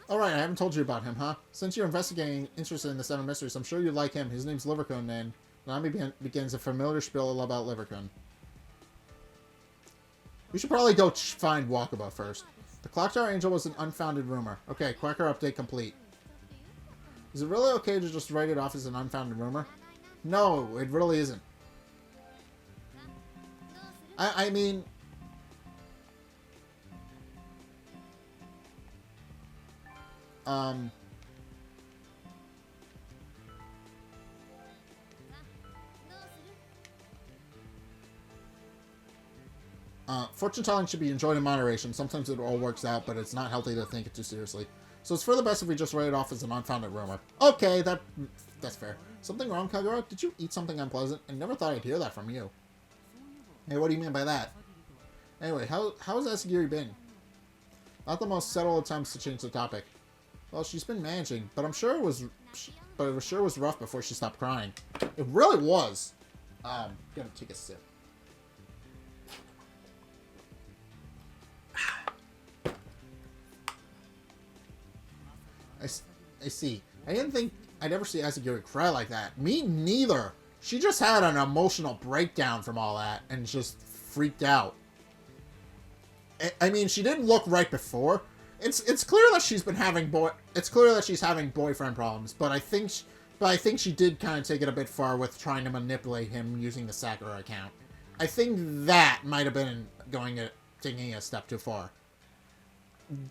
Alright, I haven't told you about him, huh? Since you're interested in the Seven Mysteries, I'm sure you'd like him. His name's Livercrun, and Nami begins a familiar spiel about Livercrun. We should probably go find Wakaba first. The Clock Tower Angel was an unfounded rumor. Okay, Quacker update complete. Is it really okay to just write it off as an unfounded rumor? No, it really isn't. I mean... fortune telling should be enjoyed in moderation. Sometimes it all works out, but it's not healthy to think it too seriously. So it's for the best if we just write it off as an unfounded rumor. Okay, that's fair. Something wrong, Kagura? Did you eat something unpleasant? I never thought I'd hear that from you. Hey, what do you mean by that? Anyway, how's Asagiri been? Not the most settled attempts to change the topic. Well, she's been managing, but I'm sure it was rough before she stopped crying. It really was. Gonna take a sip. I see. I didn't think I'd ever see Asagiri cry like that. Me neither. She just had an emotional breakdown from all that and just freaked out. I mean, she didn't look right before. It's clear that she's been having she's having boyfriend problems, but I think she did kind of take it a bit far with trying to manipulate him using the Sakura account. I think that might have been taking a step too far.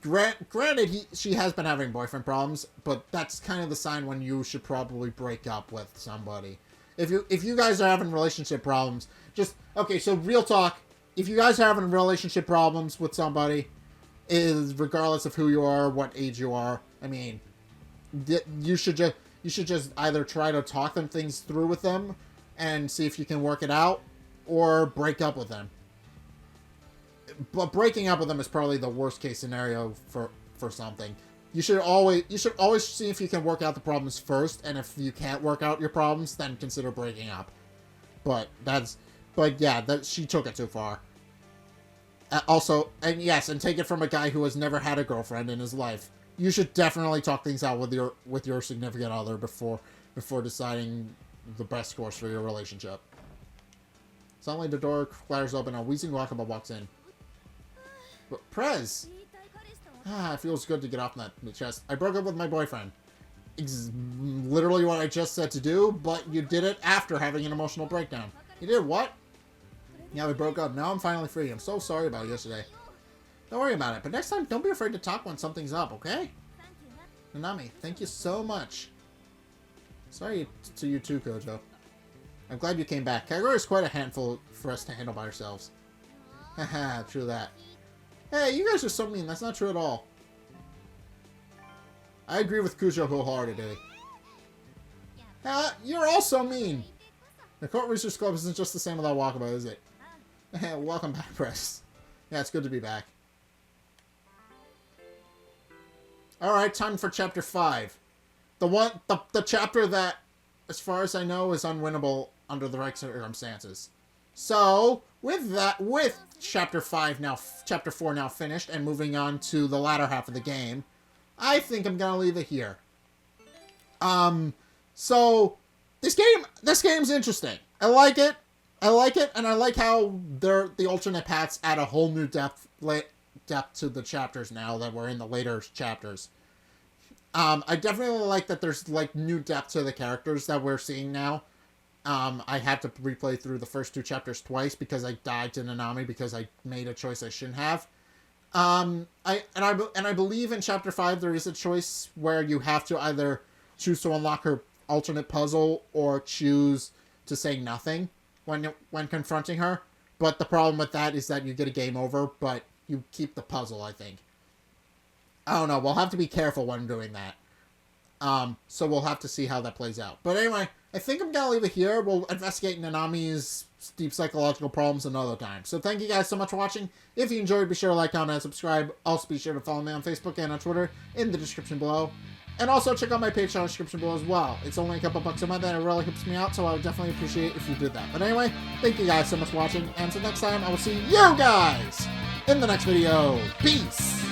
Granted, she has been having boyfriend problems, but that's kind of the sign when you should probably break up with somebody. If you guys are having relationship problems, okay, so real talk, if you guys are having relationship problems with somebody, is regardless of who you are, what age you are, I mean, you should just either try to talk things through with them and see if you can work it out, or break up with them. But breaking up with them is probably the worst case scenario for something. You should always see if you can work out the problems first, and if you can't work out your problems, then consider breaking up. But she took it too far. And take it from a guy who has never had a girlfriend in his life. You should definitely talk things out with your significant other before deciding the best course for your relationship. Suddenly the door clatters open and a wheezing Wakaba walks in. But Prez! It feels good to get off my chest. I broke up with my boyfriend. It's literally what I just said to do, but you did it after having an emotional breakdown. You did what? Yeah, we broke up. Now I'm finally free. I'm so sorry about yesterday. Don't worry about it, but next time, don't be afraid to talk when something's up, okay? Nanami, thank you so much. Sorry to you too, Kojo. I'm glad you came back. Kagura is quite a handful for us to handle by ourselves. Haha, true that. Hey, you guys are so mean. That's not true at all. I agree with Kujo wholeheartedly. You're all so mean. The Court Research Club isn't just the same without Wakaba, is it? Welcome back, Press. Yeah, it's good to be back. Alright, time for Chapter 5. The chapter that, as far as I know, is unwinnable under the right circumstances. So, with Chapter 4 now finished, and moving on to the latter half of the game, I think I'm gonna leave it here. So, this game's interesting. I like it, and I like how the alternate paths add a whole new depth to the chapters now that we're in the later chapters. I definitely like that there's, like, new depth to the characters that we're seeing now. I had to replay through the first 2 chapters twice because I died to Nanami because I made a choice I shouldn't have. I believe in Chapter 5 there is a choice where you have to either choose to unlock her alternate puzzle or choose to say nothing when confronting her. But the problem with that is that you get a game over, but you keep the puzzle, I think. I don't know. We'll have to be careful when doing that. So we'll have to see how that plays out. But anyway, I think I'm going to leave it here. We'll investigate Nanami's deep psychological problems another time. So thank you guys so much for watching. If you enjoyed, be sure to like, comment, and subscribe. Also be sure to follow me on Facebook and on Twitter in the description below. And also check out my Patreon description below as well. It's only a couple bucks a month and it really helps me out, so I would definitely appreciate if you did that. But anyway, thank you guys so much for watching. And until next time, I will see you guys in the next video. Peace!